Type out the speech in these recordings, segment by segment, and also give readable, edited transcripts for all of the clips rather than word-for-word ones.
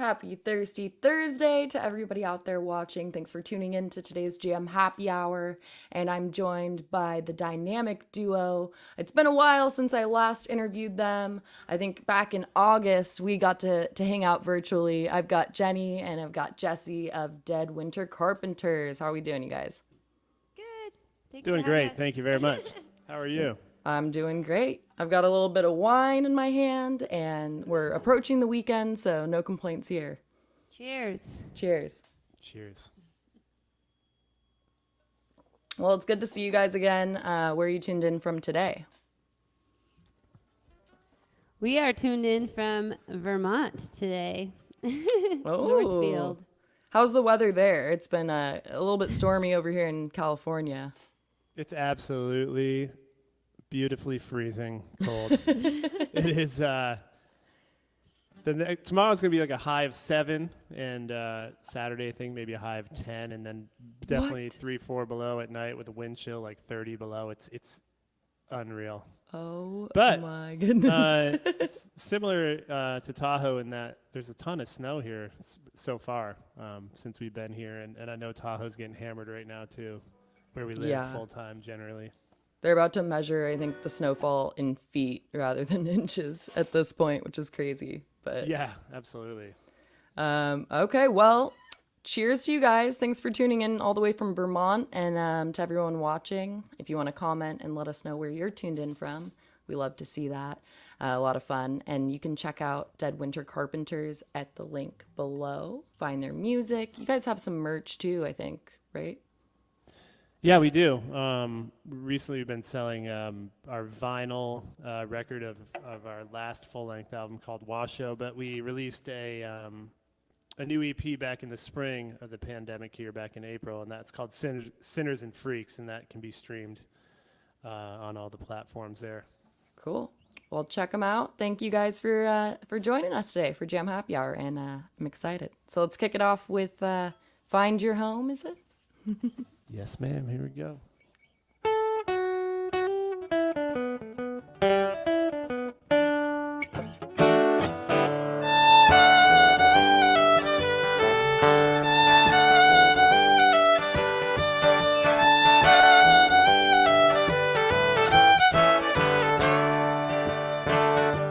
Happy Thirsty Thursday to everybody out there watching. Thanks for tuning in to today's Jam Happy Hour. And I'm joined by the dynamic duo. It's been a while since I last interviewed them. I think back in August, we got to hang out virtually. I've got Jenny and I've got Jesse of Dead Winter Carpenters. How are we doing, you guys? Good. Thanks Doing great. Thank you very much. How are you? I'm doing great. I've got a little bit of wine in my hand, and we're approaching the weekend, so no complaints here. Cheers. Cheers. Cheers. Well, it's good to see you guys again. Where are you tuned in from today? We are tuned in from Vermont today. Oh. Northfield. How's the weather there? It's been a little bit stormy over here in California. It's absolutely beautifully freezing cold. It is. Tomorrow's gonna be like a high of 7, and Saturday I think maybe a high of 10, and then definitely 3-4 below at night with a wind chill like 30 below. It's unreal. Oh, But, my goodness. It's similar to Tahoe in that there's a ton of snow here so far since we've been here, and I know Tahoe's getting hammered right now too, where we live full time generally. They're about to measure, I think, the snowfall in feet rather than inches at this point, which is crazy. But yeah, absolutely. Okay, well, cheers to you guys. Thanks for tuning in all the way from Vermont, and to everyone watching. If you want to comment and let us know where you're tuned in from, we love to see that. A lot of fun. And you can check out Dead Winter Carpenters at the link below. Find their music. You guys have some merch too, I think, right? Yeah, we do. Recently, we've been selling our vinyl record of our last full-length album called Washoe, but we released a new EP back in the spring of the pandemic here back in April, and that's called Sinners and Freaks, and that can be streamed on all the platforms there. Cool. Well, check them out. Thank you guys for joining us today for Jam Happy Hour, and I'm excited. So let's kick it off with Find Your Home, is it? Yes, ma'am. Here we go.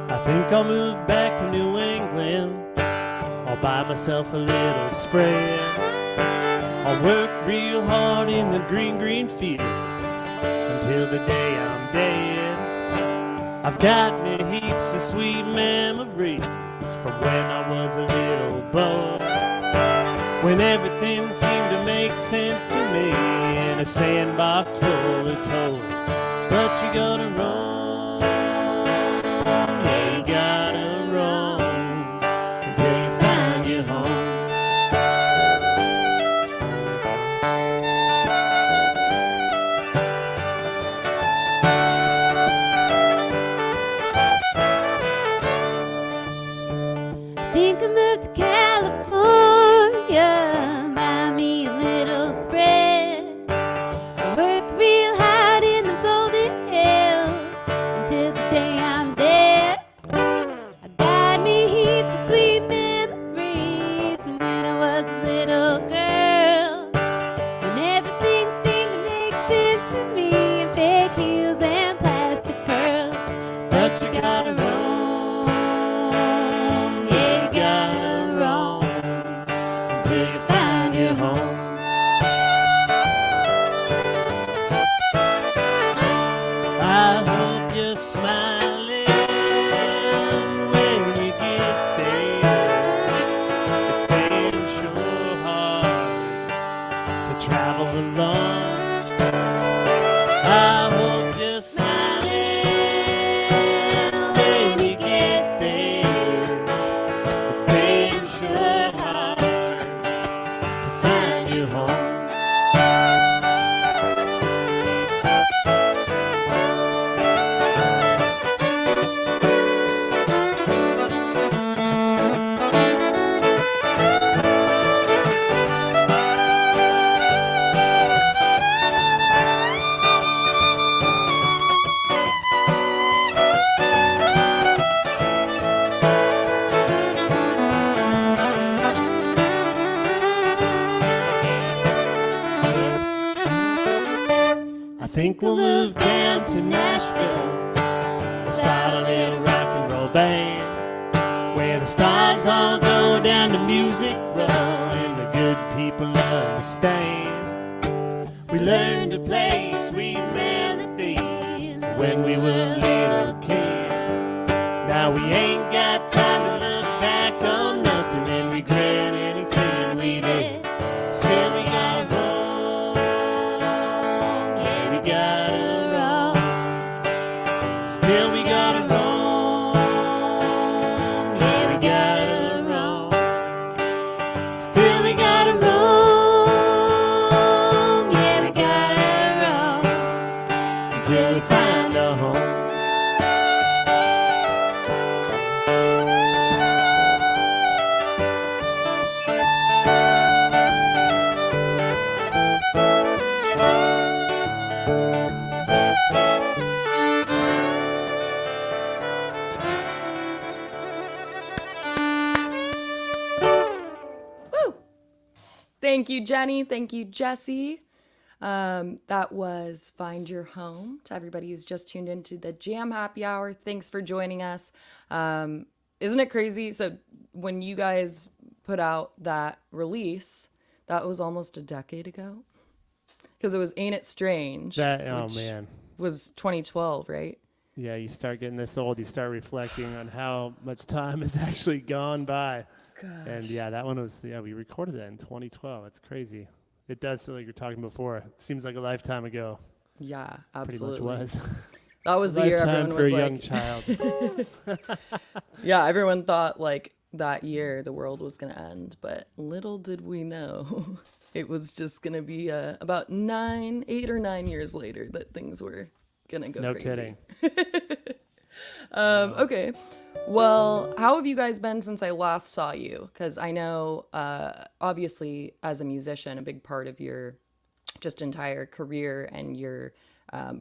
I think I'll move back to New England. I'll buy myself a little spread. I'll work real hard in the green fields until the day I'm dead. I've got me heaps of sweet memories from when I was a little boy, when everything seemed to make sense to me in a sandbox full of toys. But you gotta roam, yeah, you gotta roam until you find your home. Think I moved to California, buy me a little spread. I work real hard in the Golden Hills until the day I'm dead. I got me heaps of sweet memories from when I was a little girl, when everything seemed to make sense to me in fake heels and plastic pearls. But you gotta roam. Smiling when you get there. It's damn sure hard to travel alone. I hope you're smiling when you get there. It's damn sure hard to find your home. moved down to Nashville to start a little rock and roll band, where the stars all go down the music row and the good people understand. We learned to play sweet melodies when we were little kids. Now we ain't got time to look back on nothing and regret anything we did. Still we gotta roll, yeah, we gotta roll. Still we gotta roll, yeah, we gotta roll. Still we gotta roll, yeah, we gotta roll until we find a home. Woo! Thank you, Jenny. Thank you, Jesse. That was Find Your Home. To everybody who's just tuned into the Jam Happy Hour, thanks for joining us. Isn't it crazy? So when you guys put out that release, that was almost a decade ago. Because it was Ain't It Strange. Oh man. Was 2012, right? Yeah, you start getting this old, you start reflecting on how much time has actually gone by. Gosh. And yeah, that one was, we recorded that in 2012. That's crazy. It does, so like you're talking before, it seems like a lifetime ago. Yeah, absolutely. Pretty much was. That was the year everyone for was a like, young child. yeah, everyone thought like that year the world was going to end, but little did we know it was just going to be about 8 or 9 years later that things were going to go No crazy. kidding. Okay. Well, how have you guys been since I last saw you? Because I know, obviously, as a musician, a big part of your just entire career and your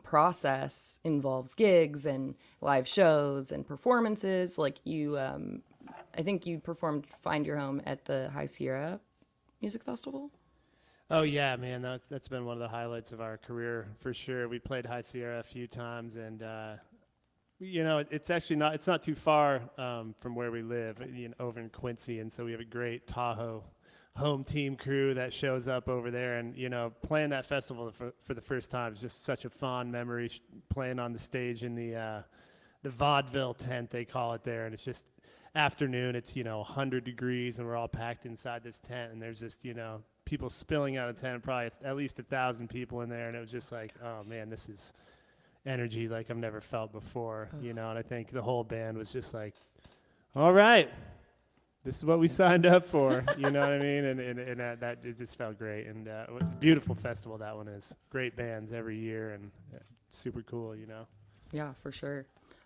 process involves gigs and live shows and performances. Like you, I think you performed Find Your Home at the High Sierra Music Festival. Oh yeah, man, that's been one of the highlights of our career for sure. We played High Sierra a few times, and it's actually not too far from where we live, over in Quincy, and so we have a great Tahoe home team crew that shows up over there, and playing that festival for the first time is just such a fond memory. Playing on the stage in the vaudeville tent, they call it there, and it's just afternoon. It's 100 degrees, and we're all packed inside this tent, and there's just people spilling out of the tent, probably at least 1,000 people in there, and it was just like, oh man, this is energy like I've never felt before, and I think the whole band was just like, all right, this is what we signed up for, you know what I mean? And that it just felt great, and beautiful festival that one is. Great bands every year, and super cool, Yeah, for sure.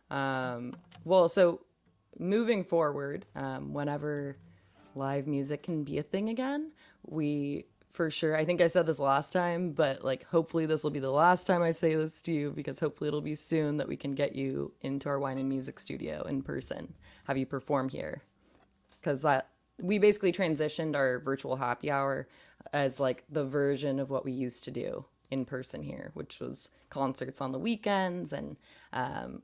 Well, so moving forward, whenever live music can be a thing again, we for sure, I think I said this last time, but like hopefully this will be the last time I say this to you, because hopefully it'll be soon that we can get you into our wine and music studio in person, have you perform here. Because we basically transitioned our virtual happy hour as like the version of what we used to do in person here, which was concerts on the weekends and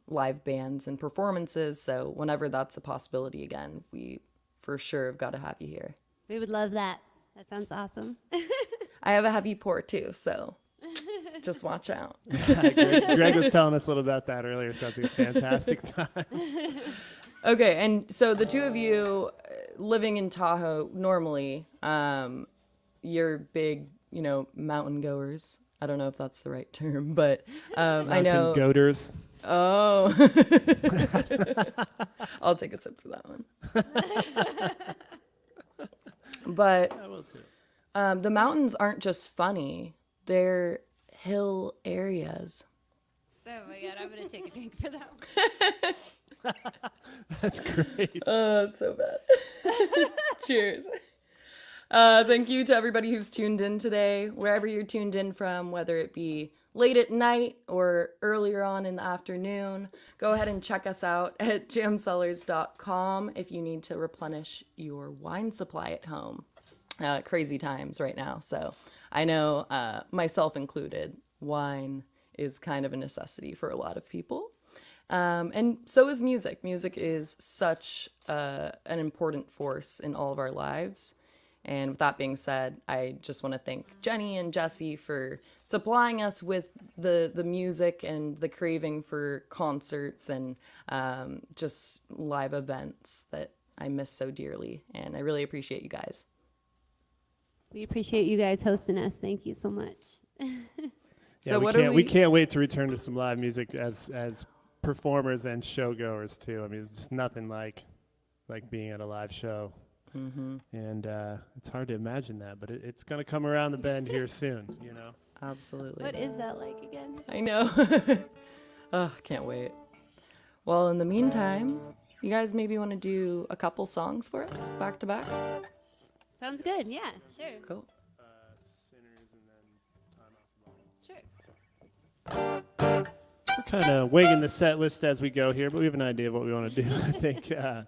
live bands and performances. So whenever that's a possibility again, we for sure have got to have you here. We would love that. That sounds awesome. I have a heavy pour too, so just watch out. Greg was telling us a little about that earlier. Sounds like a fantastic time. Okay, and so the two of you living in Tahoe normally, you're big, mountain goers. I don't know if that's the right term, but I know. Goaters. Oh. I'll take a sip for that one. But I will too. The mountains aren't just funny. They're hill areas. Oh my God, I'm going to take a drink for that one. That's great. That's so bad. Cheers. Thank you to everybody who's tuned in today, wherever you're tuned in from, whether it be late at night or earlier on in the afternoon. Go ahead and check us out at jamcellars.com if you need to replenish your wine supply at home. Crazy times right now. So I know, myself included, wine is kind of a necessity for a lot of people. And so is music. Music is such an important force in all of our lives. And with that being said, I just want to thank Jenni and Jesse for supplying us with the music and the craving for concerts and just live events that I miss so dearly. And I really appreciate you guys. We appreciate you guys hosting us. Thank you so much. So we can't wait to return to some live music as performers and showgoers too. I mean, it's just nothing like being at a live show. Mm-hmm. And it's hard to imagine that, but it's going to come around the bend here soon, you know? Absolutely. What is that like again? I know. Oh, can't wait. Well, in the meantime, you guys maybe want to do a couple songs for us back to back? Sounds good. Yeah, sure. Cool. Sinners and then Time Off. Sure. We're kind of weighing the set list as we go here, but we have an idea of what we want to do. I think we're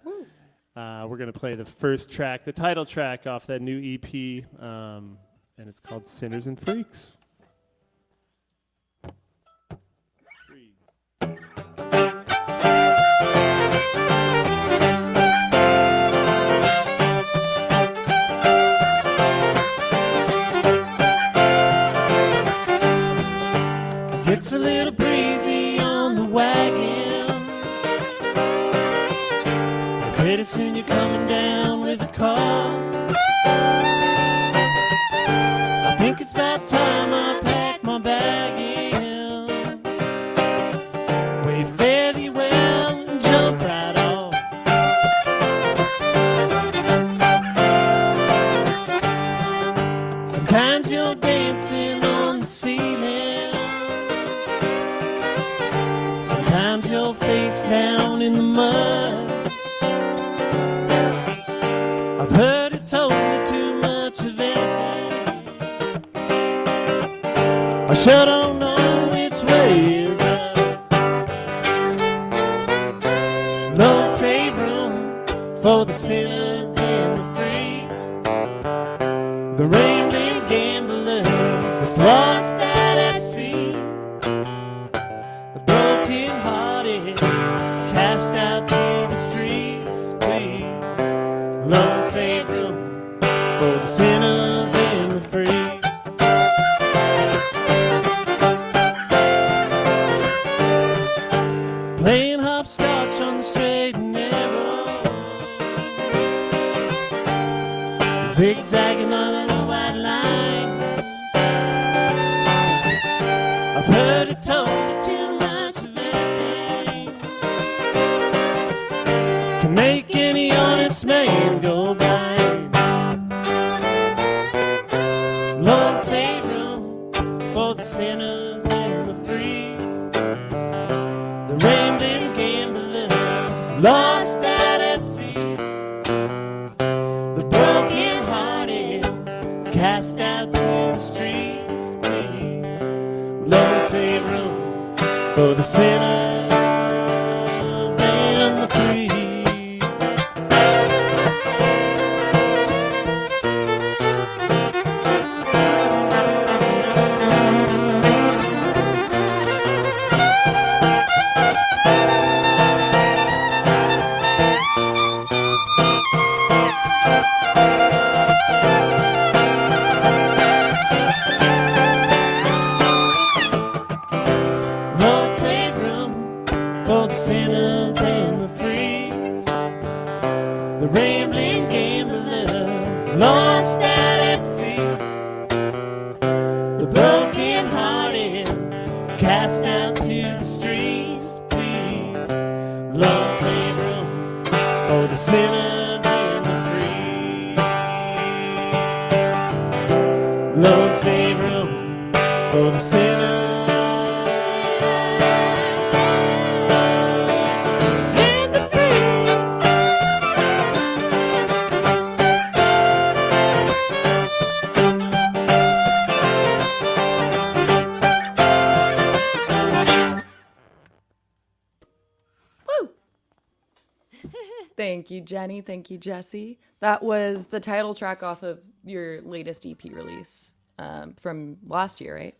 going to play the first track, the title track off that new EP, and it's called Sinners and Freaks. It's a little breezy on the wagon. Pretty soon you're coming down with a car. I think it's about time I pack my bag in. Wave fare thee well and jump right off. Sometimes you're dancing on the ceiling. Sometimes you're face down in the mud. I've heard it told me too much of anything. I sure don't know which way is up. Lord, save room for the sinners and the freaks. The rambling gambler that's lost out at sea. The broken hearted cast out to the streets, please. Lord, save room for the sinners and the freaks. Playing hopscotch on the straight and narrow, zigzagging on a white line. I've heard it told that too much of anything can make any honest man go blind. Lord, save room for the sinners and the freaks. The rambling gambler lost out at sea. The broken hearted cast out to the streets, please. Lord, save room for the sinners and the freaks. Lord, save room for the sinners and the freaks. The rambling gambler lost out at sea. The broken hearted cast out to the streets, please. Lord, save room for the sinners and the freaks. Lord, save room for the sinners. Thank you, Jenni. Thank you, Jesse. That was the title track off of your latest EP release from last year, right?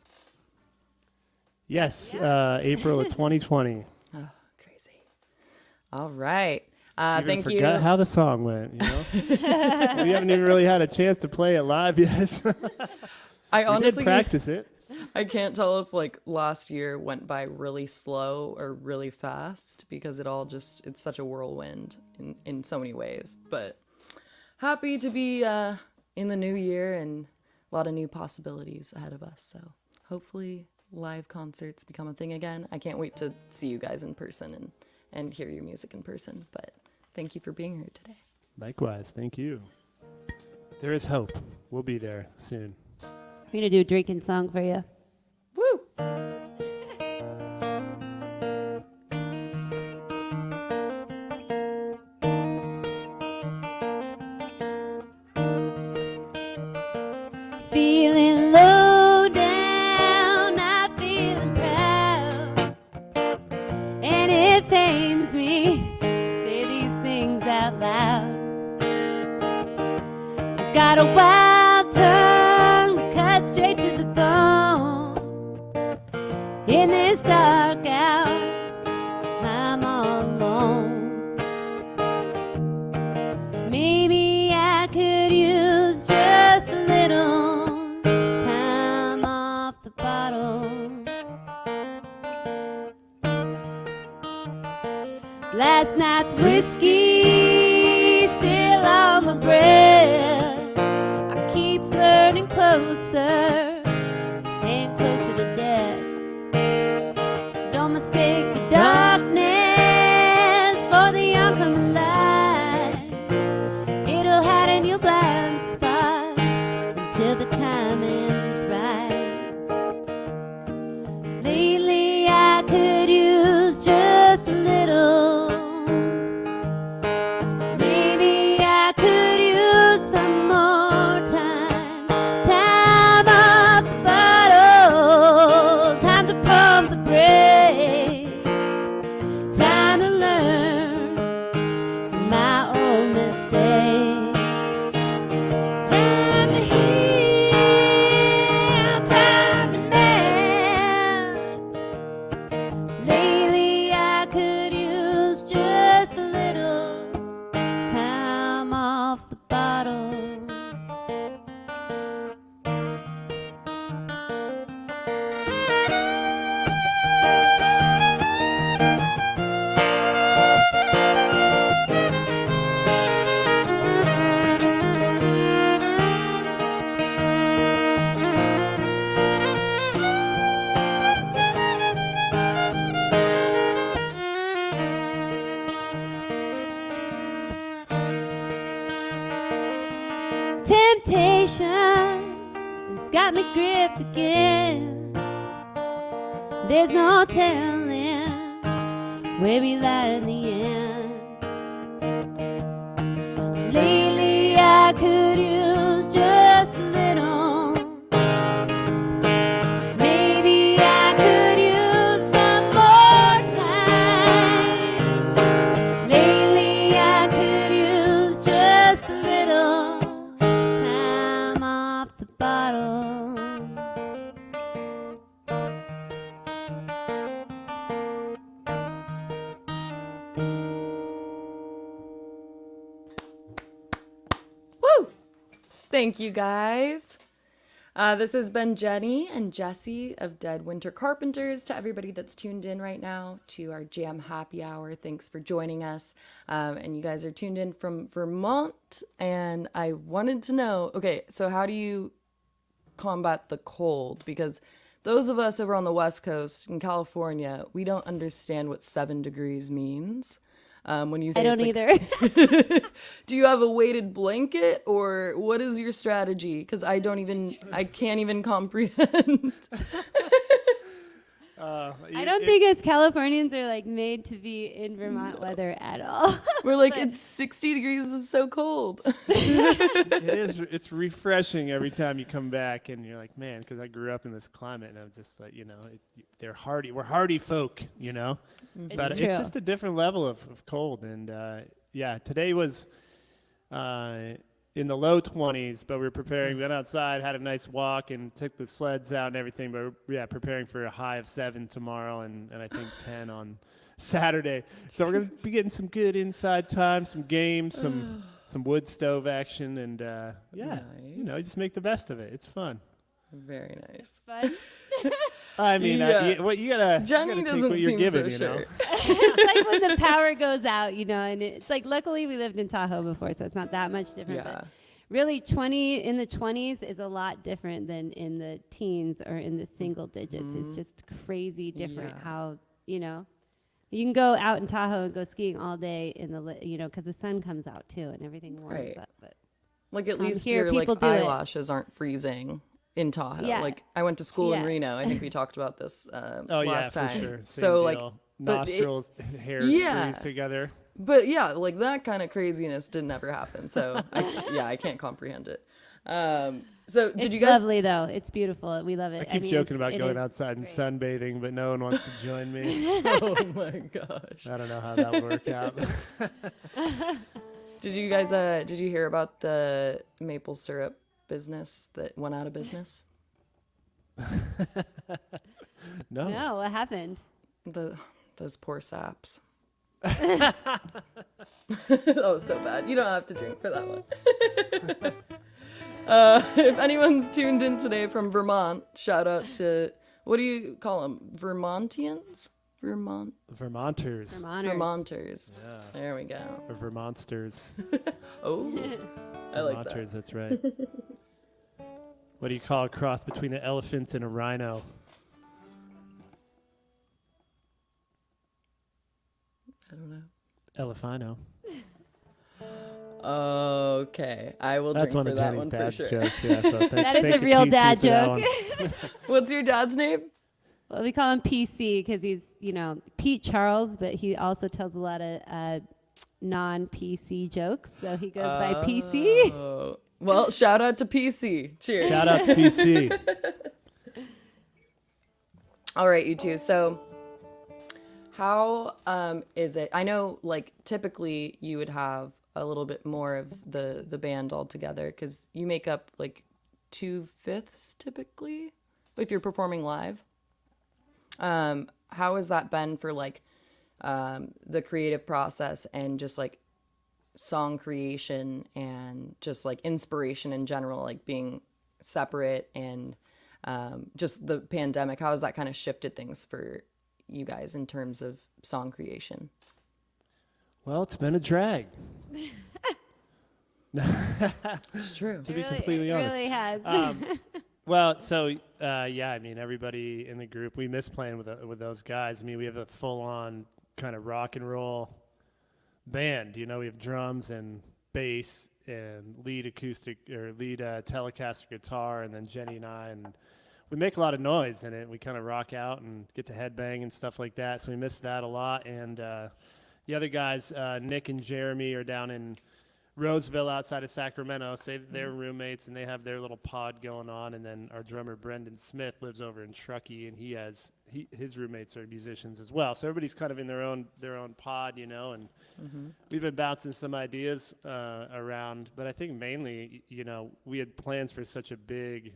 Yes, April of 2020. Oh, crazy. All right. Even Thank forgot you. how the song went, you know? We haven't even really had a chance to play it live yet. I We honestly did practice it. I can't tell if like last year went by really slow or really fast because it's such a whirlwind in so many ways. But happy to be in the new year and a lot of new possibilities ahead of us. So hopefully live concerts become a thing again. I can't wait to see you guys in person and hear your music in person. But thank you for being here today. Likewise, thank you. There is hope. We'll be there soon. We're going to do a drinking song for you. Woo! Feeling low down, not feeling proud. And it pains me to say these things out loud. I got a wild tongue that cuts straight to the bone. In this dark hour, I'm all alone. Maybe I could use just a little time off the bottle. Last night's whiskey still on my breath. I keep flirting closer and closer to death. Don't mistake the darkness for the oncoming light. It'll hide in your blind spot until the timing's right. Lately I could use just a little. Maybe I could use some more time. Time off the bottle. Time to pump the brakes. Time to learn from my own mistakes. Time to heal, time to mend. Lately I could use just a little time off the bottle. Temptation has got me gripped again. There's no telling where we lie in the end. Lately I could use just a little. Maybe I could use some more time. Lately I could use just a little time off the bottle. Woo! Thank you guys. This has been Jenny and Jesse of Dead Winter Carpenters. To everybody that's tuned in right now to our Jam Happy Hour, thanks for joining us. And you guys are tuned in from Vermont. And I wanted to know, okay, so how do you combat the cold? Because those of us over on the West Coast in California, we don't understand what 7 degrees means. When you say I don't it's either. do you have a weighted blanket or what is your strategy? Because I can't even comprehend. I don't think us Californians are like made to be in Vermont weather at all. We're like, it's 60 degrees, this is so cold. It is. It's refreshing every time you come back, and you're like, man, because I grew up in this climate, and I'm just like, they're hardy. We're hardy folk, But true. it's just a different level of cold, and yeah, today was in the low 20s, but we were preparing. We went outside, had a nice walk, and took the sleds out and everything. But yeah, preparing for a high of 7 tomorrow, and I think 10 on Saturday. So we're gonna be getting some good inside time, some games, some wood stove action, and yeah, you know, just make the best of it. It's fun. Very nice. Fun. I mean, you gotta Jenni take doesn't what you're seem given, so you know. sure. It's like when the power goes out, you know, and it's like, luckily we lived in Tahoe before, so it's not that much different. Yeah. But really, in the 20s is a lot different than in the teens or in the single digits. It's just crazy different how, you know, you can go out in Tahoe and go skiing all day in the, you know, because the sun comes out too and everything warms Right. up. But Like at least here your like people do it. eyelashes aren't freezing in Tahoe. Yeah. Like I went to school in Yeah. Reno. I think we talked about this Oh yeah, last for time. sure. Same So like, deal. but it- Nostrils, hairs Yeah. freeze together. but yeah, like that kind of craziness didn't ever happen. So I can't comprehend it. So did it's you guys? lovely though. It's beautiful. We love it. I keep mean, joking it's- about it going is outside and great. sunbathing, but no one wants to join me. Oh my gosh! I don't know how that would work out. Did you guys? Did you hear about the maple syrup business that went out of business? No. No, what happened? Those poor saps. That was so bad. You don't have to drink for that one. If anyone's tuned in today from Vermont, shout out to, what do you call them? Vermontians? Vermonters. Vermonters. Yeah. There we go. Or Vermonsters. Oh, I like that. Vermonters, that's right. What do you call a cross between an elephant and a rhino? I don't know. Elefino. Okay, I will That's drink one for of that Jenny's one for dad's sure. jokes. Yeah, so That is thank a you, real PC, dad for that joke. one. What's your dad's name? Well, we call him PC because he's, you know, Pete Charles, but he also tells a lot of non-PC jokes, so he goes by PC. Oh, well, shout out to PC. Cheers. Shout out to PC. All right, you two. So, how is it? I know, like, typically you would have a little bit more of the band all together because you make up like 2/5 typically if you're performing live. How has that been for like the creative process and just like song creation and just like inspiration in general, like being separate and just the pandemic? How has that kind of shifted things for you guys in terms of song creation? Well, it's been a drag. It's true. To be completely honest. It really has. Well, so yeah, I mean, everybody in the group, we miss playing with those guys. I mean, we have a full-on kind of rock and roll band. You know, we have drums and bass and lead acoustic or lead Telecaster guitar, and then Jenni and I, and we make a lot of noise in it. We kind of rock out and get to headbang and stuff like that. So we miss that a lot. And the other guys, Nick and Jeremy, are down in Roseville outside of Sacramento. So they're roommates and they have their little pod going on. And then our drummer Brendan Smith lives over in Truckee, and his roommates are musicians as well. So everybody's kind of in their own pod, you know. And we've been bouncing some ideas around, but I think mainly, you know, we had plans for such a big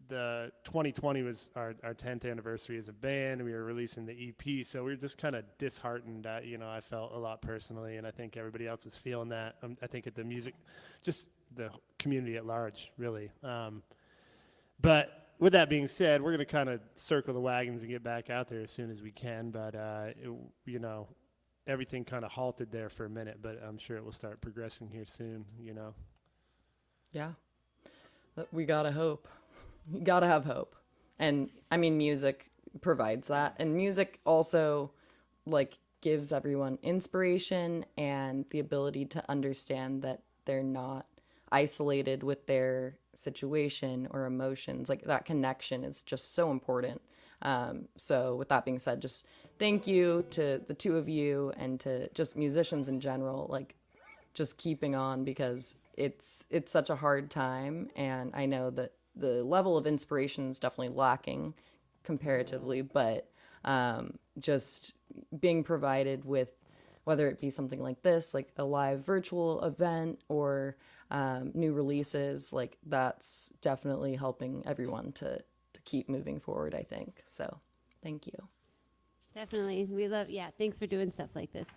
the 2020 was our 10th anniversary as a band. We were releasing the EP, so we were just kind of disheartened. You know, I felt a lot personally, and I think everybody else was feeling that. I think at the music, just the community at large, really. But with that being said, we're going to kind of circle the wagons and get back out there as soon as we can. But, you know, everything kind of halted there for a minute, but I'm sure it will start progressing here soon, you know. Yeah. We gotta hope. You gotta have hope. And I mean, music provides that. And music also like gives everyone inspiration and the ability to understand that they're not isolated with their situation or emotions. Like that connection is just so important. So with that being said, just thank you to the two of you and to just musicians in general, like just keeping on, because it's such a hard time. And I know that the level of inspiration is definitely lacking comparatively, but just being provided with whether it be something like this, like a live virtual event, or new releases, like that's definitely helping everyone to keep moving forward, I think. So thank you. Definitely. We love, thanks for doing stuff like this.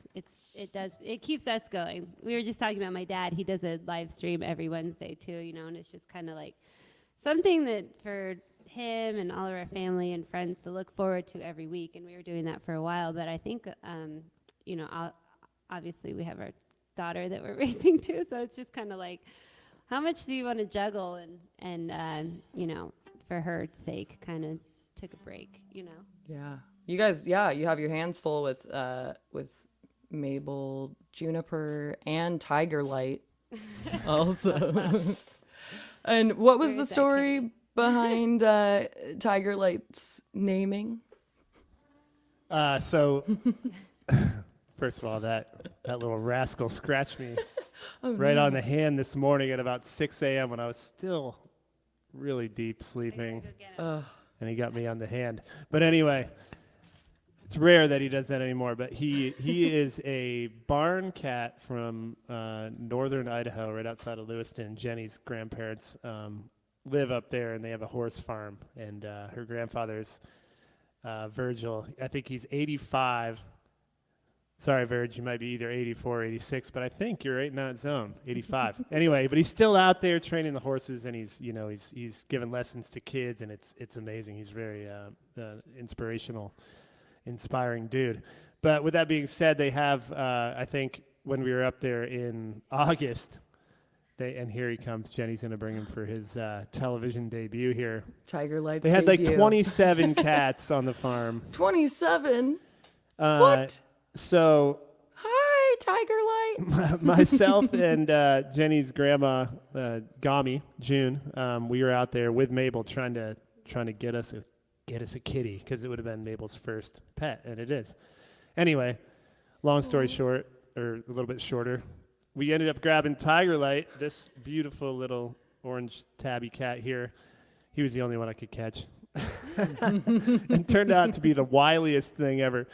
It keeps us going. We were just talking about my dad. He does a live stream every Wednesday too, and it's just kind of like something that for him and all of our family and friends to look forward to every week. And we were doing that for a while, but I think, obviously we have our daughter that we're raising too. So it's just kind of like, how much do you want to juggle? And for her sake, kind of took a break, Yeah. You guys, you have your hands full with Mabel, Juniper, and Tiger Light also. And what was the story behind Tiger Light's naming? So, first of all, that little rascal scratched me on the hand this morning at about 6 a.m. when I was still really deep sleeping. And he got me on the hand. But anyway, it's rare that he does that anymore, but he is a barn cat from northern Idaho, right outside of Lewiston. Jenni's grandparents live up there, and they have a horse farm. And her grandfather's Virgil. I think he's 85. Sorry, Virg, you might be either 84 or 86, but I think you're right in that zone, 85. Anyway, but he's still out there training the horses, and he's giving lessons to kids, and it's amazing. He's very inspiring dude. But with that being said, they have, I think when we were up there in August, and here he comes. Jenny's going to bring him for his television debut here. Tiger Light's They had debut. like 27 cats on the farm. 27? What? So, hi, Tiger Light. myself and Jenny's grandma, Gami, June, we were out there with Mabel trying to get us a kitty, because it would have been Mabel's first pet, and it is. Anyway, long story short, or a little bit shorter, we ended up grabbing Tiger Light, this beautiful little orange tabby cat here. He was the only one I could catch, and turned out to be the wiliest thing ever.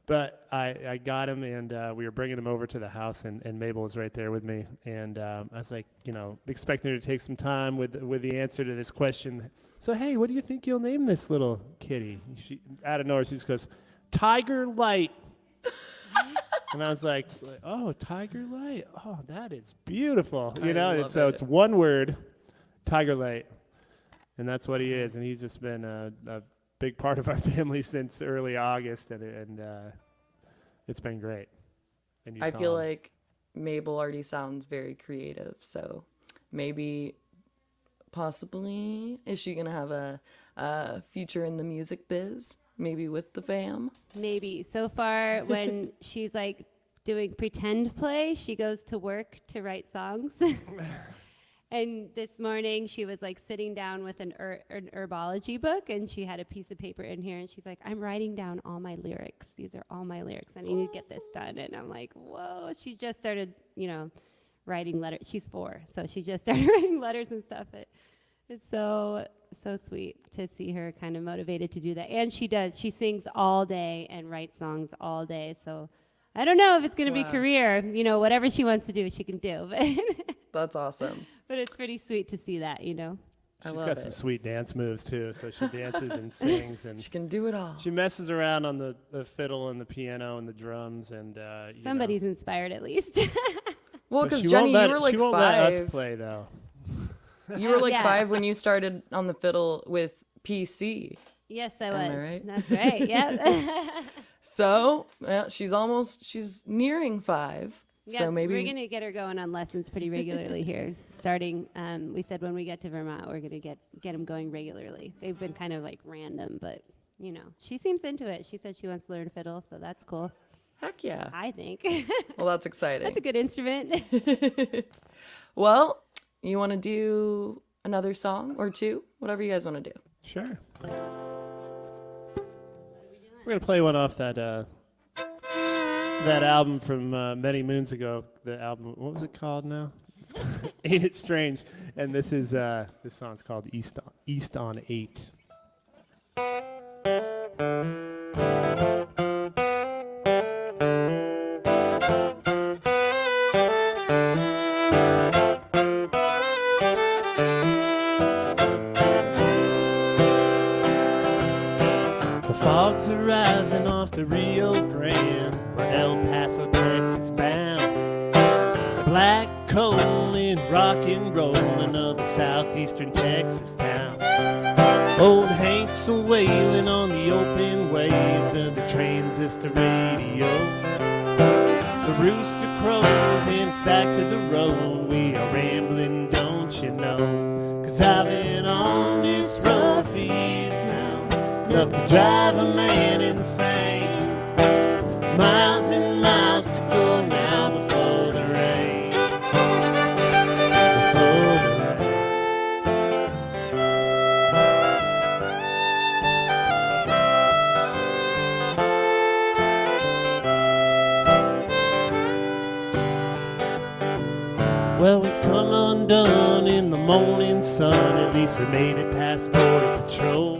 But I got him, and we were bringing him over to the house, and Mabel was right there with me. And I was like, expecting her to take some time with the answer to this question. So, hey, what do you think you'll name this little kitty? She, out of nowhere, she just goes, Tiger Light. And I was like, oh, Tiger Light. Oh, that is beautiful. And so it's one word, Tiger Light. And that's what he is. And he's just been a big part of our family since early August, and it's been great. And I feel like Mabel already sounds very creative, so maybe, possibly, is she gonna have a future in the music biz? Maybe with the fam? Maybe. So far, when she's like doing pretend play, she goes to work to write songs. And this morning she was like sitting down with an herbology book, and she had a piece of paper in here, and she's like, I'm writing down all my lyrics. These are all my lyrics. I need to get this done. And I'm like, whoa. She just started, writing letters. She's 4, so she just started writing letters and stuff. It's so sweet to see her kind of motivated to do that. And she does. She sings all day and writes songs all day. So I don't know if it's going to be career. Whatever she wants to do, she can do. But that's awesome. But it's pretty sweet to see that, She's got some sweet dance moves, too. So she dances and sings. And she can do it all. She messes around on the fiddle and the piano and the drums. And somebody's inspired, at least. Well, because Jenny, you were like 5. She won't let us play, though. You were like 5 when you started on the fiddle with PC. Yes, I was. Am I right? That's right, yeah. So, she's nearing 5. Yeah, so maybe we're going to get her going on lessons pretty regularly here. Starting, we said when we get to Vermont, we're going to get them going regularly. They've been kind of like random, but, she seems into it. She said she wants to learn fiddle, so that's cool. Heck yeah. I think. Well, that's exciting. That's a good instrument. Well, you want to do another song or 2? Whatever you guys want to do. Sure. We're going to play one off that album from many moons ago. The album, what was it called now? Ain't It Strange? And this song's called East on 8. ran. We're El Paso, Texas bound. Black coal and rock and roll, another southeastern Texas town. Old Hank's a wailing on the open waves of the transistor radio. The rooster crows and it's back to the road. We are rambling, don't you know? 'Cause I've been on this road for years now, enough to drive a man insane. Miles and miles to go now before the rain. Before the rain. Well, we've come undone in the morning sun. At least we made it past border patrol.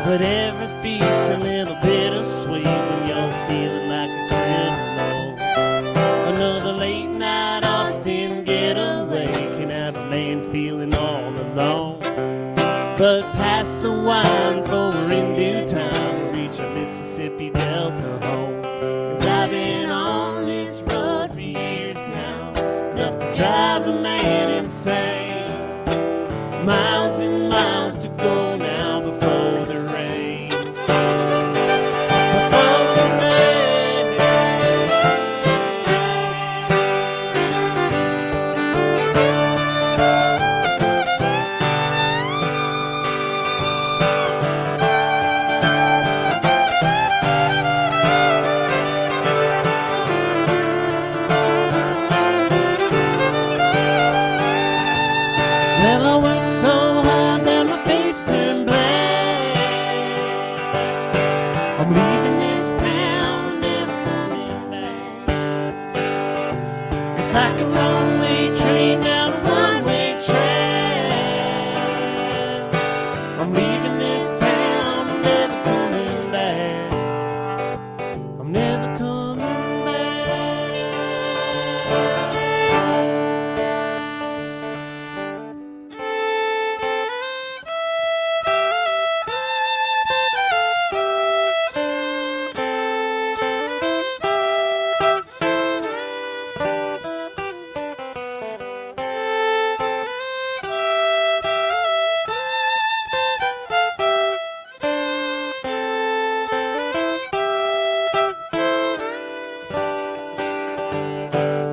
But every feet's a little bittersweet when you're feeling like a criminal. Another late night Austin getaway can have a man feeling all alone. But pass the wine, for we're in due time to reach a Mississippi Delta home. 'Cause I've been on this road for years now, enough to drive a man insane. Miles and miles to go now before the rain. Before the rain. Well, I worked so hard that my face turned black. I'm leaving this town, never coming back. It's like a one-way train down a one-way track. I'm leaving this town, I'm never coming back. I'm never coming back.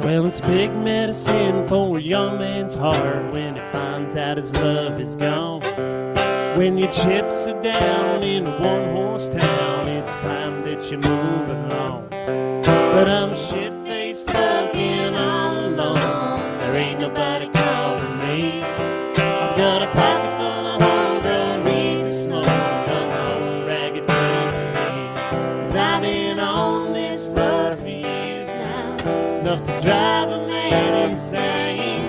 Well, it's big medicine for a young man's heart when he finds out his love is gone. When your chips are down in a one-horse town, it's time that you move along. But I'm shit-faced looking all alone. There ain't nobody calling me. I've got a pocket full of homegrown weed to smoke. Come on, ragged company. 'Cause I've been on this road for years now, enough to drive a man insane.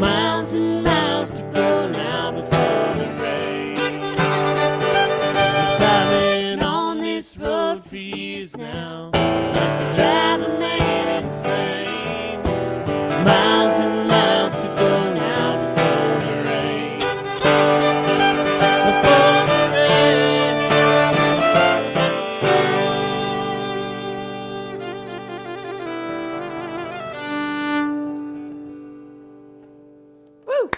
Miles and miles to go now before the rain. Yes, I've been on this road for years now, enough to drive a man insane. Miles and miles to go now before the rain. Before the rain. Woo!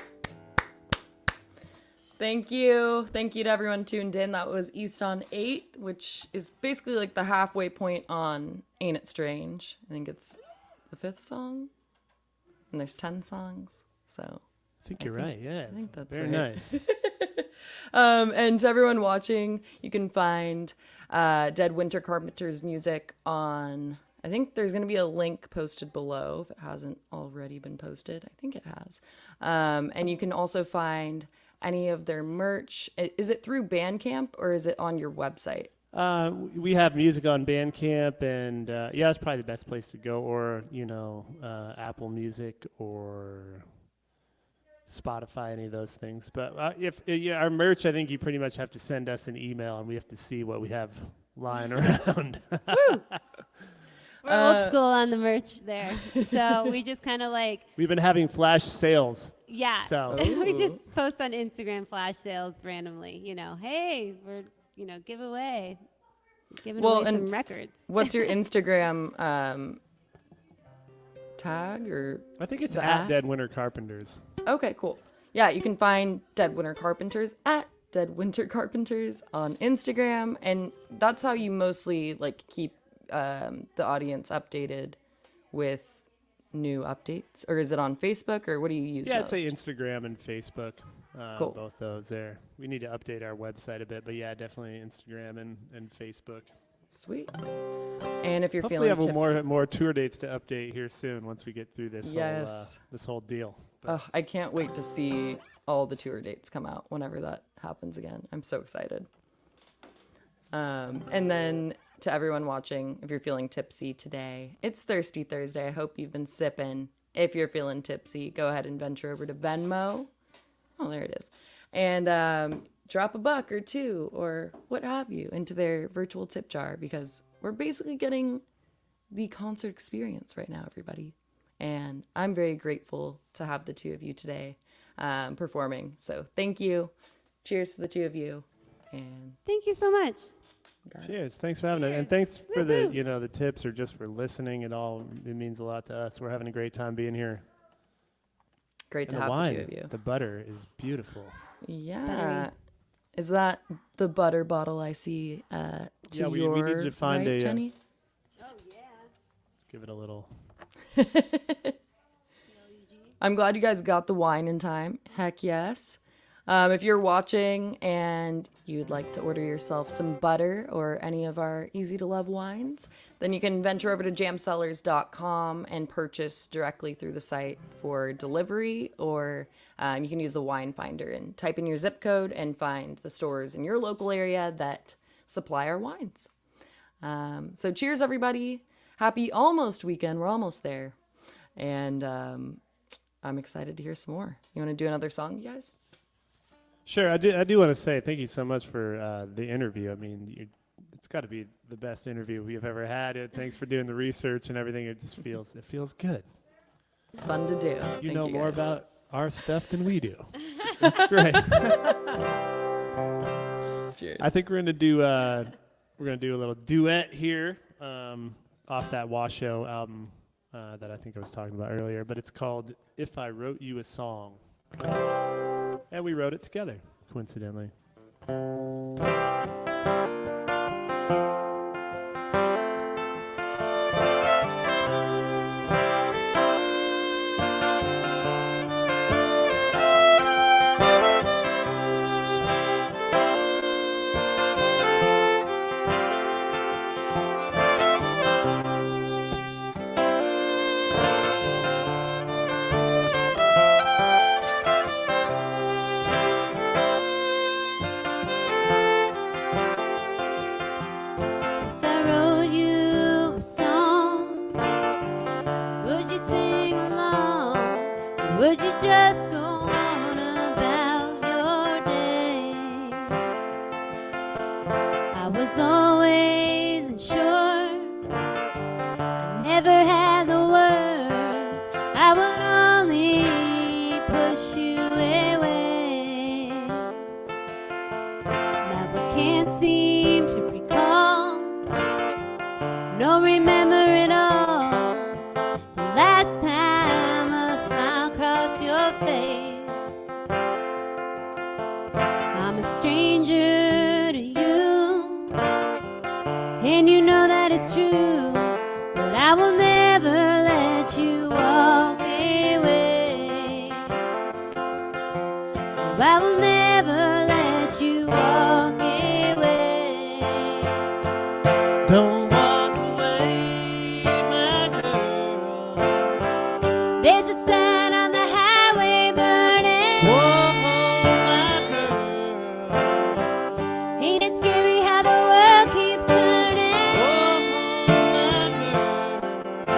Thank you. Thank you to everyone tuned in. That was East on 8, which is basically like the halfway point on Ain't It Strange. I think it's the 5th song. And there's 10 songs. So I think you're right, yeah. I think that's very right. nice. And to everyone watching, you can find Dead Winter Carpenters music on, I think there's going to be a link posted below if it hasn't already been posted. I think it has. And you can also find any of their merch. Is it through Bandcamp or is it on your website? We have music on Bandcamp, and yeah, that's probably the best place to go, or Apple Music or Spotify, any of those things. But if our merch, I think you pretty much have to send us an email, and we have to see what we have lying around. We're old school on the merch there. So we just kind of like... We've been having flash sales. Yeah. So. We just post on Instagram flash sales randomly. Hey, we're, giveaway. giving Well, away and some records. What's your Instagram tag or? I think it's The at at? Dead Winter Carpenters. Okay, cool. Yeah, you can find Dead Winter Carpenters at Dead Winter Carpenters on Instagram, and that's how you mostly like keep the audience updated with new updates. Or is it on Facebook, or what do you use Yeah, most? I'd say Instagram and Facebook. Cool. Both those there. We need to update our website a bit, but yeah, definitely Instagram and Facebook. Sweet. And if you're Hopefully, feeling have tipsy, more tour dates to update here soon once we get through this Yes. whole deal. But oh, I can't wait to see all the tour dates come out whenever that happens again. I'm so excited. And then to everyone watching, if you're feeling tipsy today, it's Thirsty Thursday. I hope you've been sipping. If you're feeling tipsy, go ahead and venture over to Venmo. Oh, there it is. And drop $1 or $2 or what have you into their virtual tip jar, because we're basically getting the concert experience right now, everybody. And I'm very grateful to have the two of you today performing. So thank you. Cheers to the two of you. And Thank you so much. cheers! Thanks for having it, and thanks for the tips or just for listening. It means a lot to us. We're having a great time being here. great to And have the the wine, two of you. the butter is beautiful. Yeah. buttery. Is that the butter bottle I see to Yeah, we your need to find right, a, Jenny? Let's give it a little. I'm glad you guys got the wine in time. Heck yes. If you're watching and you'd like to order yourself some butter or any of our easy to love wines, then you can venture over to jamcellars.com and purchase directly through the site for delivery, or you can use the wine finder and type in your zip code and find the stores in your local area that supply our wines. So cheers, everybody. Happy almost weekend. We're almost there. And I'm excited to hear some more. You want to do another song, you guys? Sure, I do want to say thank you so much for the interview. I mean, it's got to be the best interview we've ever had. Thanks for doing the research and everything. It feels good. It's fun to do. You Thank know more guys. about our stuff than we do. It's great. Cheers. I think we're gonna do a little duet here off that Washoe album that I think I was talking about earlier. But it's called "If I Wrote You a Song," and we wrote it together, coincidentally. If I wrote you a song, would you sing along? Or would you just go on about your day? I was always unsure. I never had the words. I would only push you away. Now I can't seem to recall, no remember at all, the last time a smile crossed your face. I'm a stranger to you, and you know that it's true, but I will never let you walk away. I will never let you walk away. Don't walk away, my girl. There's a sign on the highway burning. Whoa, my girl. Ain't it scary how the world keeps turning? Whoa, my girl.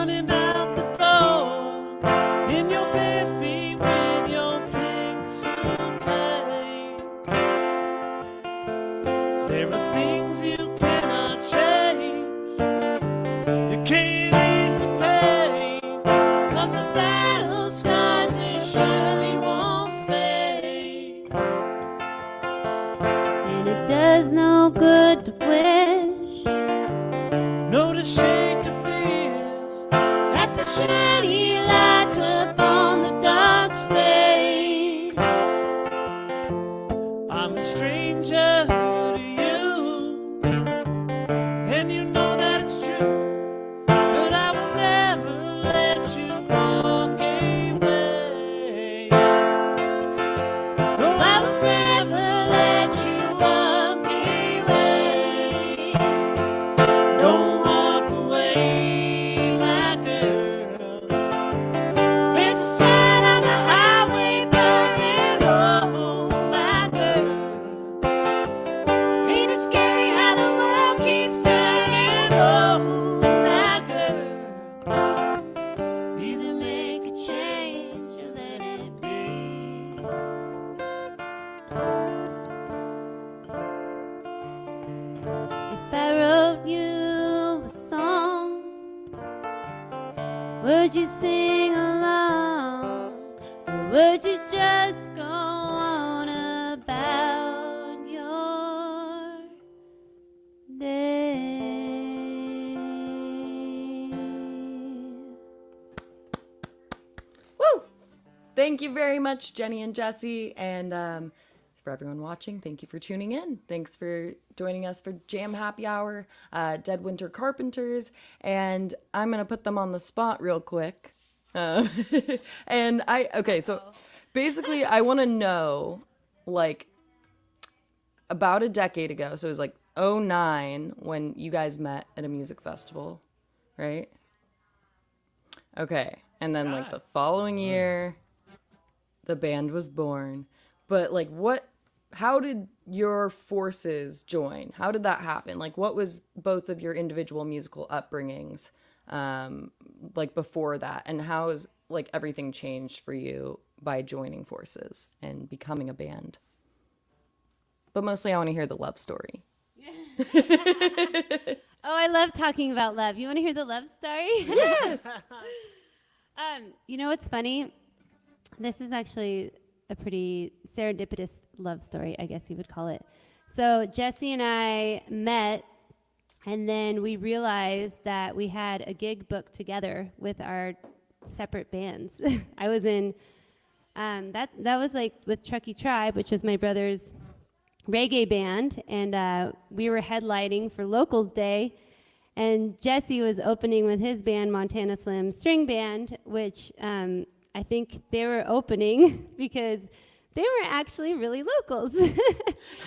running out the door in your bare feet with your pink suitcase. There are things you cannot change. You can't ease the pain of the battle scars. It surely won't fade. And it does no good to wish No to shake a fist at the shiny lights up on the dark stage. I'm a stranger to you, and you know that it's true. But I will never let you walk away. No, I will never let you walk away. don't walk away, my girl. There's a sign on the highway burning, oh my girl. Ain't it scary how the world keeps turning, oh my girl. Either make a change or let it be. If I wrote you a song, would you sing along, or would you just go on about your day? Woo! Thank you very much, Jenny and Jesse. And for everyone watching, thank you for tuning in. Thanks for joining us for Jam Happy Hour, Dead Winter Carpenters. And I'm going to put them on the spot real quick. So basically, I want to know, like, about a decade ago. So it was like '09 when you guys met at a music festival, right? Okay. And then, like, the following year, the band was born. But, like, how did your forces join? How did that happen? Like, what was both of your individual musical upbringings, like, before that? And how has, like, everything changed for you by joining forces and becoming a band? But mostly I want to hear the love story. Oh, I love talking about love. You want to hear the love story? Yes! You know what's funny? This is actually a pretty serendipitous love story, I guess you would call it. So Jesse and I met, and then we realized that we had a gig booked together with our separate bands. I was in that was like with Truckee Tribe, which was my brother's reggae band, and we were headlining for Locals Day, and Jesse was opening with his band, Montana Slim String Band, which I think they were opening because they were actually really locals.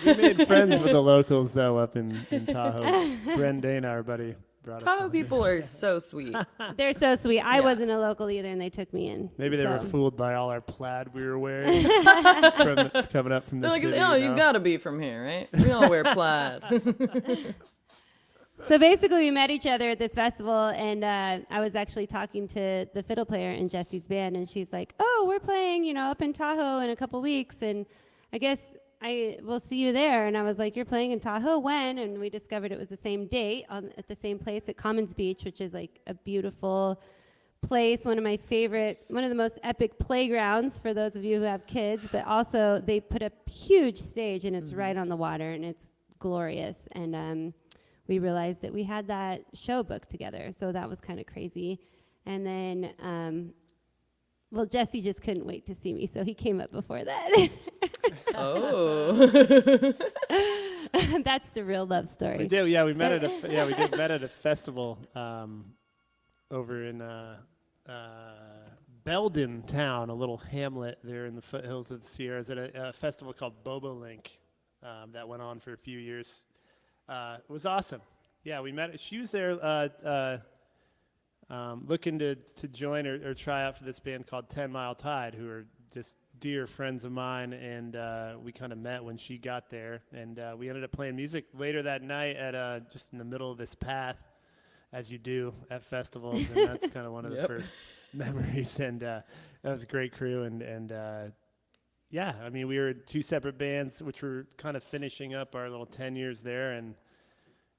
We made friends with the locals, though, up in Tahoe. Brendan, our buddy, brought us Tahoe on. people are so sweet. They're so sweet. I wasn't a local either, and they took me in. Maybe they were so. fooled by all our plaid we were wearing coming up from the They're like, city. oh, you you know? gotta be from here, right? We all wear plaid. So basically, we met each other at this festival, and I was actually talking to the fiddle player in Jesse's band, and she's like, "Oh, we're playing, up in Tahoe in a couple weeks, and I guess I will see you there." And I was like, "You're playing in Tahoe when?" And we discovered it was the same date at the same place at Commons Beach, which is like a beautiful place, one of the most epic playgrounds for those of you who have kids. But also, they put a huge stage, and it's right on the water, and it's glorious. And we realized that we had that show booked together, so that was kind of crazy. And then, Jesse just couldn't wait to see me, so he came up before that. Oh. That's the real love story. We did, yeah. We met at a festival over in Belden Town, a little hamlet there in the foothills of the Sierras, at a festival called Bobolink that went on for a few years. It was awesome. Yeah, we met. She was there looking to join or try out for this band called 10 Mile Tide, who are just dear friends of mine, and we kind of met when she got there, and we ended up playing music later that night at just in the middle of this path as you do at festivals, and that's kind of one of the first memories. And that was a great crew, and yeah, I mean, we were two separate bands, which were kind of finishing up our little 10 years there, and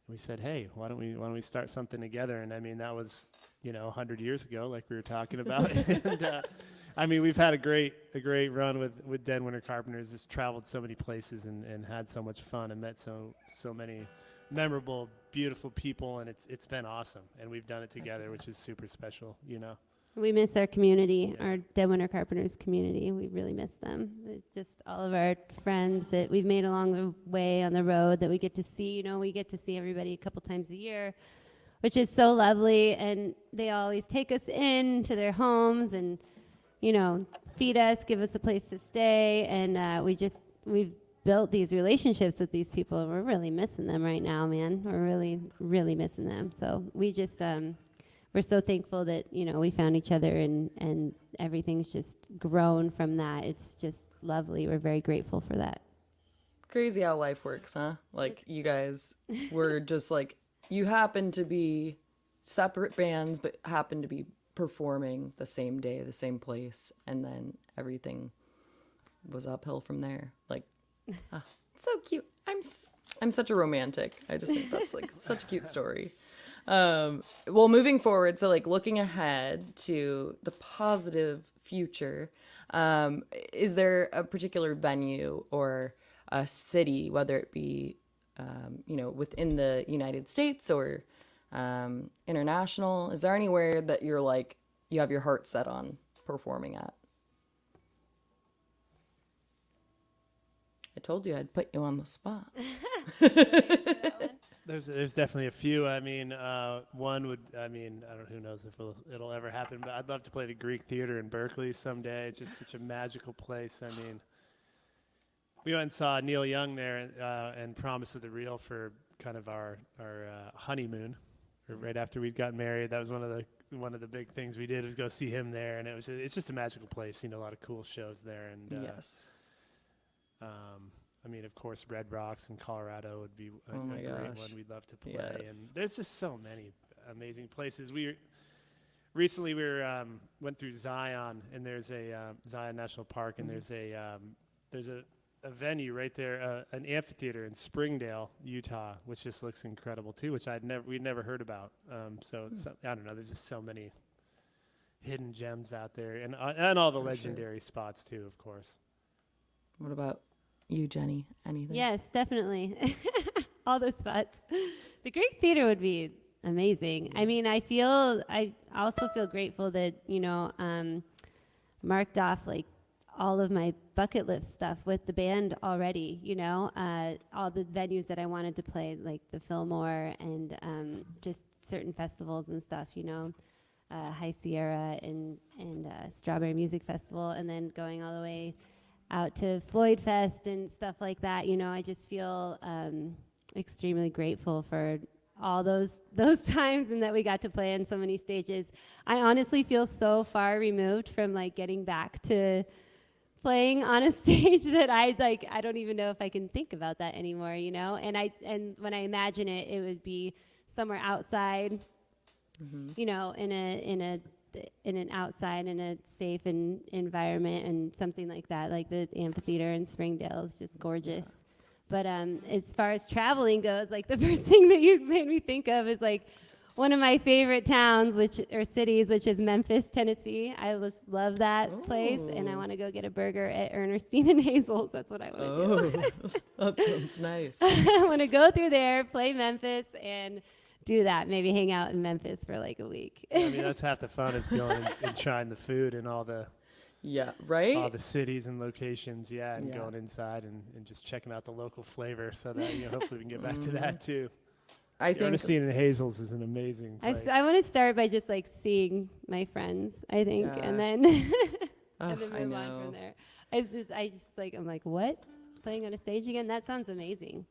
we said, hey, why don't we start something together? And I mean, that was 100 years ago, like we were talking about. And I mean, we've had a great run with Dead Winter Carpenters. Just traveled so many places and had so much fun and met so many memorable, beautiful people, and it's been awesome. And we've done it together, which is super special, We miss our community, our Dead Winter Carpenters community. We really miss them. It's just all of our friends that we've made along the way on the road that we get to see. We get to see everybody a couple times a year, which is so lovely. And they always take us in to their homes and, feed us, give us a place to stay. And we've built these relationships with these people. We're really missing them right now, man. We're really, really missing them. So we just... we're so thankful that, we found each other and everything's just grown from that. It's just lovely. We're very grateful for that. Crazy how life works, huh? Like, you guys were just like, you happen to be separate bands, but happen to be performing the same day, the same place. And then everything was uphill from there. Like, so cute. I'm such a romantic. I just think that's like such a cute story. Well, moving forward, so like looking ahead to the positive future, is there a particular venue or a city, whether it be, within the United States or international, is there anywhere that you're like, you have your heart set on performing at? I told you I'd put you on the spot. There's definitely a few. I mean, one would, I don't know, who knows if it'll ever happen, but I'd love to play the Greek Theater in Berkeley someday. It's just such a magical place. I mean, we went and saw Neil Young there and Promise of the Real for kind of our honeymoon, or right after we'd gotten married. That was one of the big things we did, was go see him there, and it's just a magical place. Seen a lot of cool shows there, and Yes. I mean, of course, Red Rocks in Colorado would be a great one we'd love to play. Yes. And there's just so many amazing places. Recently went through Zion, and there's a Zion National Park, and there's a venue right there, an amphitheater in Springdale, Utah, which just looks incredible too, which we'd never heard about. So I don't know. There's just so many hidden gems out there, and all the legendary spots too, of course. What about you, Jenny? Anything? Yes, definitely. All those spots. The Greek Theater would be amazing. Yes. I mean, I also feel grateful that, marked off like all of my bucket list stuff with the band already, all the venues that I wanted to play, like the Fillmore and just certain festivals and stuff, High Sierra and Strawberry Music Festival, and then going all the way out to Floyd Fest and stuff like that. I just feel extremely grateful for all those times and that we got to play on so many stages. I honestly feel so far removed from like getting back to playing on a stage that I don't even know if I can think about that anymore, and when I imagine it, it would be somewhere outside, in an outside, in a safe environment and something like that, like the amphitheater in Springdale is just gorgeous. Yeah. But as far as traveling goes, like the first thing that you made me think of is like one of my favorite towns, or cities, which is Memphis, Tennessee. I just love that place, and I want to go get a burger at Ernestine and Hazel's. That's what I want to do. That sounds nice. I want to go through there, play Memphis, and do that. Maybe hang out in Memphis for like a week. I mean, that's half the fun, is going and trying the food and all the all the cities and locations, and going inside and just checking out the local flavor, so that hopefully we can get back to that too. I think Ernestine and Hazel's is an amazing place. I want to start by just like seeing my friends, I think, and then move on from there. I'm like, what? Playing on a stage again? That sounds amazing.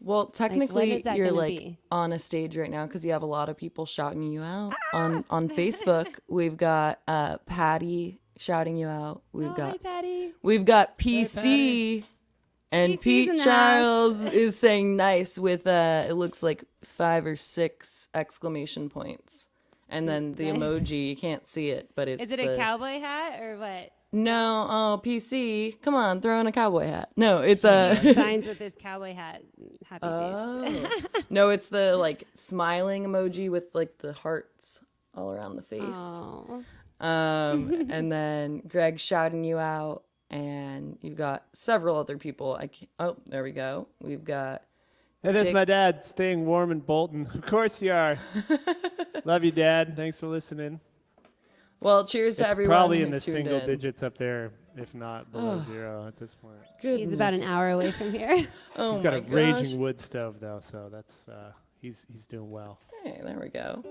Well, technically, like, you're like on a stage right now because you have a lot of people shouting you out on Facebook. We've got Patty shouting you out. Hi, Patty. We've got PC, and PC's Pete Charles is saying nice with it looks like 5 or 6 exclamation points. And then the Nice. emoji, you can't see it, but it's Is it a cowboy hat or what? No, oh, PC. Come on, throw in a cowboy hat. No, it's a... Signs with his cowboy hat. Happy face. No, it's the, like, smiling emoji with, like, the hearts all around the face. Oh. And then Greg shouting you out, and you've got several other people. Oh, there we go. We've got... Hey, that's Dick. my dad staying warm in Bolton. Of course you are. Love you, Dad. Thanks for listening. Well, cheers to It's everyone probably in who's the tuned single in. digits up there, if not below 0 at this point. He's about an hour away from here. Oh, He's got my a gosh. raging wood stove, though, so that's he's doing well. Hey, there we go.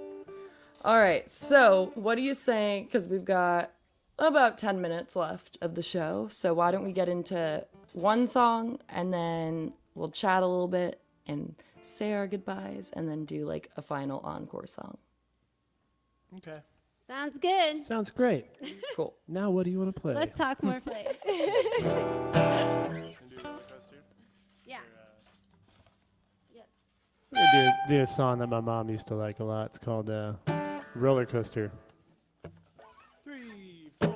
All right, so what do you say? Because we've got about 10 minutes left of the show, so why don't we get into one song, and then we'll chat a little bit and say our goodbyes, and then do like a final encore song. Okay. Sounds good. Sounds great. Cool. Now what do you want to play? Let's talk more play. Yeah. Yes. I'm gonna do a song that my mom used to like a lot. It's called Roller Coaster. 3, 4.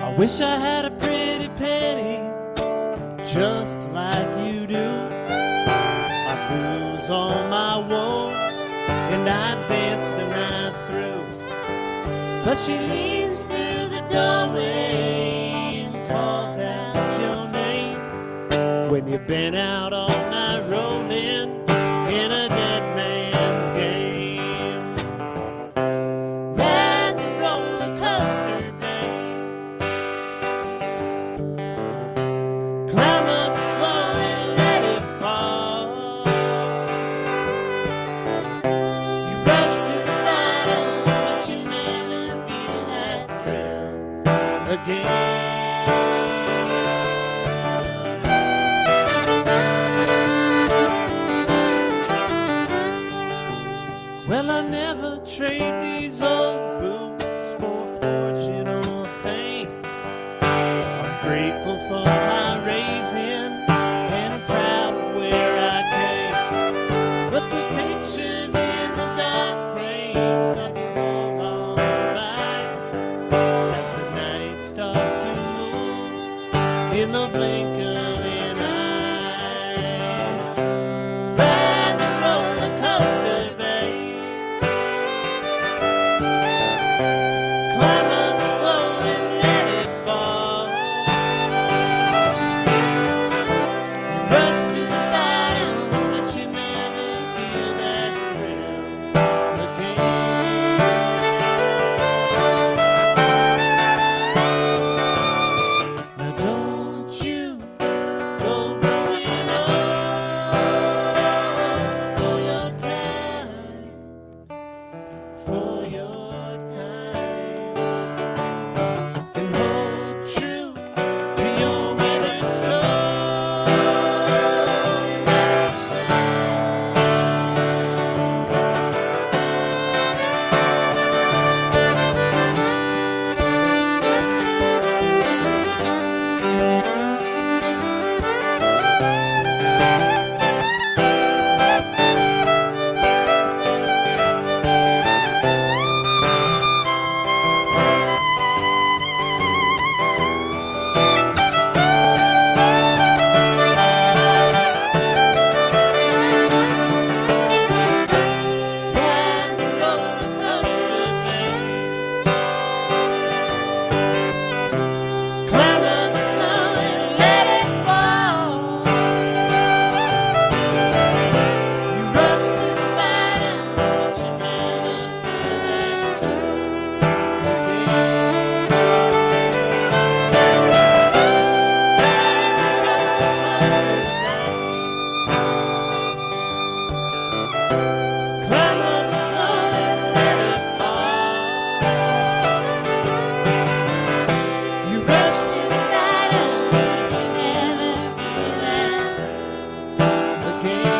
I wish I had a pretty penny just like you do. I'd lose all my woes and I'd dance the night through. But she leans through the doorway and calls out your name when you've been out all night rolling in a dead man's game. Ride the roller coaster, babe. Climb up slow and let it fall. You rush to the bottom, but you never feel that thrill again. Well, I never trade these old boots for fortune or fame. I'm grateful for my raising and I'm proud of where I came. But the pictures in the dark frames start to roll on by as the night starts to move in the blink of an eye. Ride the roller coaster, babe. Climb up slow and let it fall. Rush to the bottom, but you never feel that thrill again. Now don't you go growing old for your time, for your time, and hold true to your withered soul. Let it Ride the roller coaster, babe. Climb up slow and let it fall. You rush to the bottom, but you never feel that Climb up slow and let it fall. You rush to the bottom, but you never feel that again.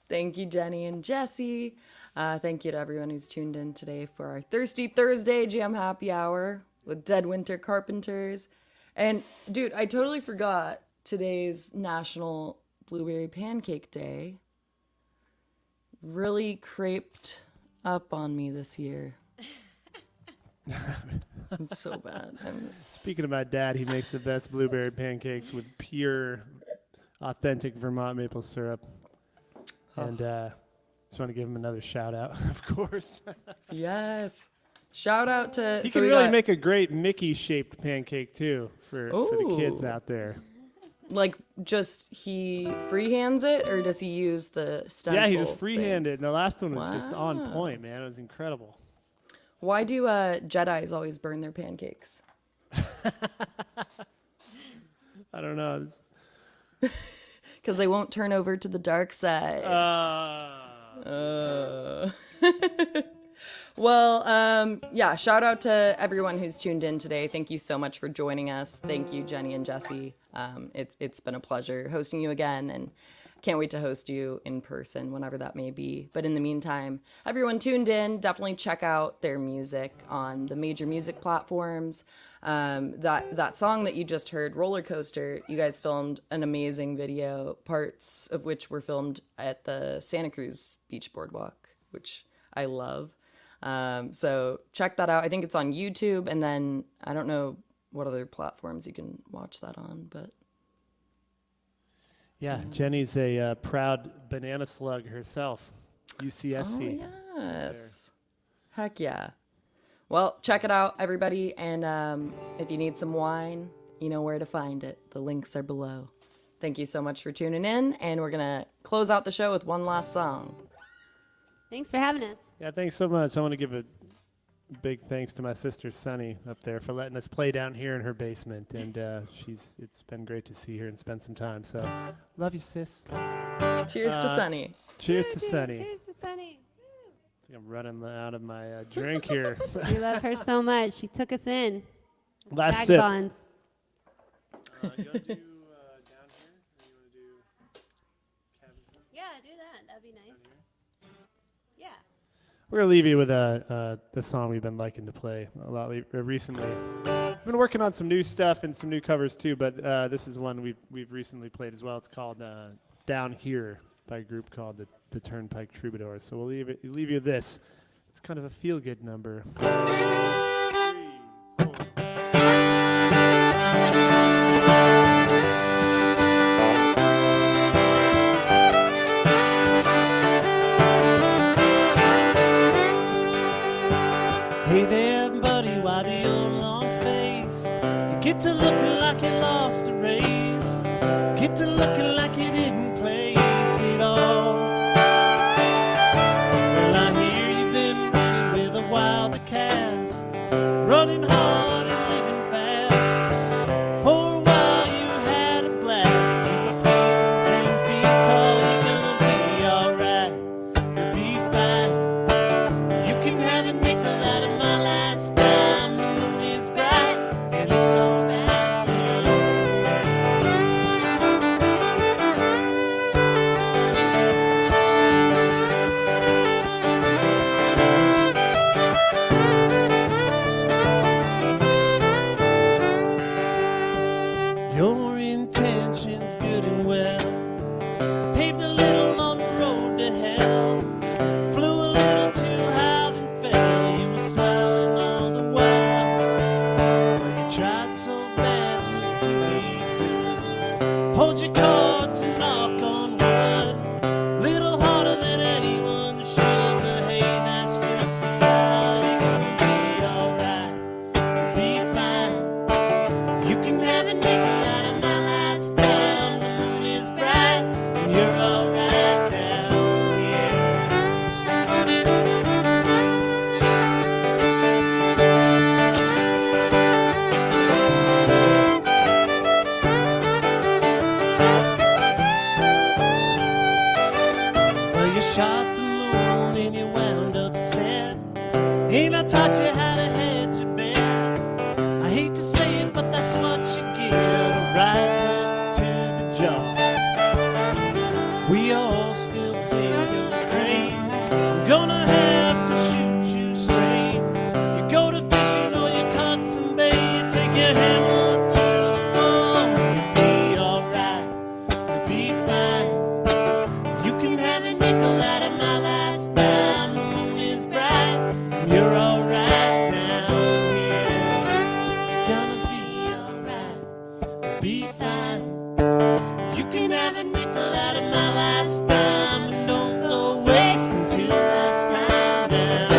Thank you, Jenny and Jesse. Thank you to everyone who's tuned in today for our Thirsty Thursday Jam Happy Hour with Dead Winter Carpenters. And dude, I totally forgot today's National Blueberry Pancake Day. Really creped up on me this year. It's so bad. Speaking of my dad, he makes the best blueberry pancakes with pure, authentic Vermont maple syrup. And just want to give him another shout out, of course. Yes. Shout out to... He can really make a great Mickey-shaped pancake, too, for the kids out there. Like, just he freehands it, or does he use the stencil? Yeah, he just freehanded. And the last one was just on point, man. It was incredible. Why do Jedis always burn their pancakes? I don't know. Because they won't turn over to the dark side. Well, yeah, shout out to everyone who's tuned in today. Thank you so much for joining us. Thank you, Jenny and Jesse. It's been a pleasure hosting you again, and can't wait to host you in person whenever that may be. But in the meantime, everyone tuned in, definitely check out their music on the major music platforms. That song that you just heard, Roller Coaster, you guys filmed an amazing video, parts of which were filmed at the Santa Cruz Beach Boardwalk, which I love. So check that out. I think it's on YouTube, and then I don't know what other platforms you can watch that on, but yeah, Jenny's a proud banana slug herself, UCSC. Oh, yes. Heck yeah. Well, check it out, everybody, and if you need some wine, you know where to find it. The links are below. Thank you so much for tuning in, and we're going to close out the show with one last song. Thanks for having us. Yeah, thanks so much. I want to give a big thanks to my sister Sunny up there for letting us play down here in her basement, and it's been great to see her and spend some time. So, love you, sis. Cheers to Sunny. Cheers to Sunny. Cheers to Sunny. I think I'm running out of my drink here. We love her so much. She took us in. Last sip. Vagabonds. You want to do down here, or you want to do cabin? Yeah, do that. That'd be nice. Yeah. We're gonna leave you with the song we've been liking to play a lot recently. We've been working on some new stuff and some new covers too, but this is one we've recently played as well. It's called "Down Here" by a group called the Turnpike Troubadours. So we'll leave you with this. It's kind of a feel-good number. 3, 4. Hey there, buddy, why the old long face? You get to looking like you lost the race. Get to looking like you didn't place it all. Well, I hear you've been running with a wilder cast, running hard and living fast. For a while you had a blast. You were feeling 10 feet tall. You're gonna be alright. You'll be fine. You can have a nickel out of my last time. The moon is bright and it's alright. Your intentions good and well, paved a little on the road to hell, flew a little too high then fell. You were smiling all the while. Well, you tried so bad just to be good. Hold your cards and knock on wood. Little harder than anyone should, but hey, that's just the style. You're gonna be alright. You'll be fine. You can have a nickel out of my last dime. The moon is bright and you're alright down here. Well, you shot the moon and you wound up sad. Ain't I taught you how to hedge your bet? I hate to say it, but that's what you get. A right hook to the jaw. We all still think you're great. I'm gonna have to shoot you straight. You go to fishing or you caught some bait. You take your hammer to the wall. You'll be alright. You'll be fine. You can have a nickel out of my last dime. The moon is bright and you're alright down here. You're gonna be alright. You'll be fine. You can have a nickel out of my last dime, and don't go wasting too much time down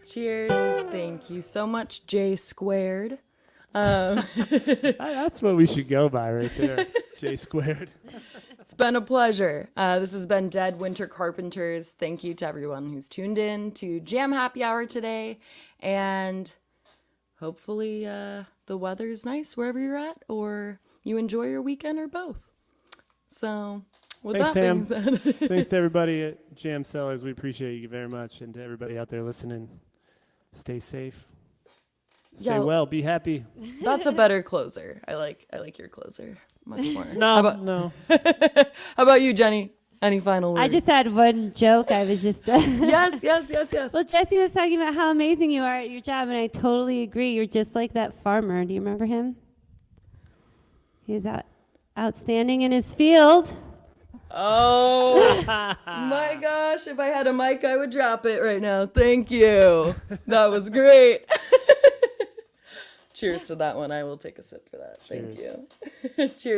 Cheers. Thank you so much, J Squared. That's what we should go by right there. J squared. It's been a pleasure. This has been Dead Winter Carpenters. Thank you to everyone who's tuned in to Jam Happy Hour today. And hopefully the weather's nice wherever you're at, or you enjoy your weekend, or both. So with Thanks, that being Sam. said, Thanks to everybody at Jam Cellars. We appreciate you very much. And to everybody out there listening, stay safe. Stay well. Be happy. That's a better closer. I like your closer much more. No. How about you, Jenny? Any final words? I just had one joke. I was just. Yes. Well, Jesse was talking about how amazing you are at your job, and I totally agree. You're just like that farmer. Do you remember him? He was outstanding in his field. Oh my gosh, if I had a mic, I would drop it right now. Thank you. That was great. Cheers to that one. I will take a sip for that. Cheers. Thank you. Cheers.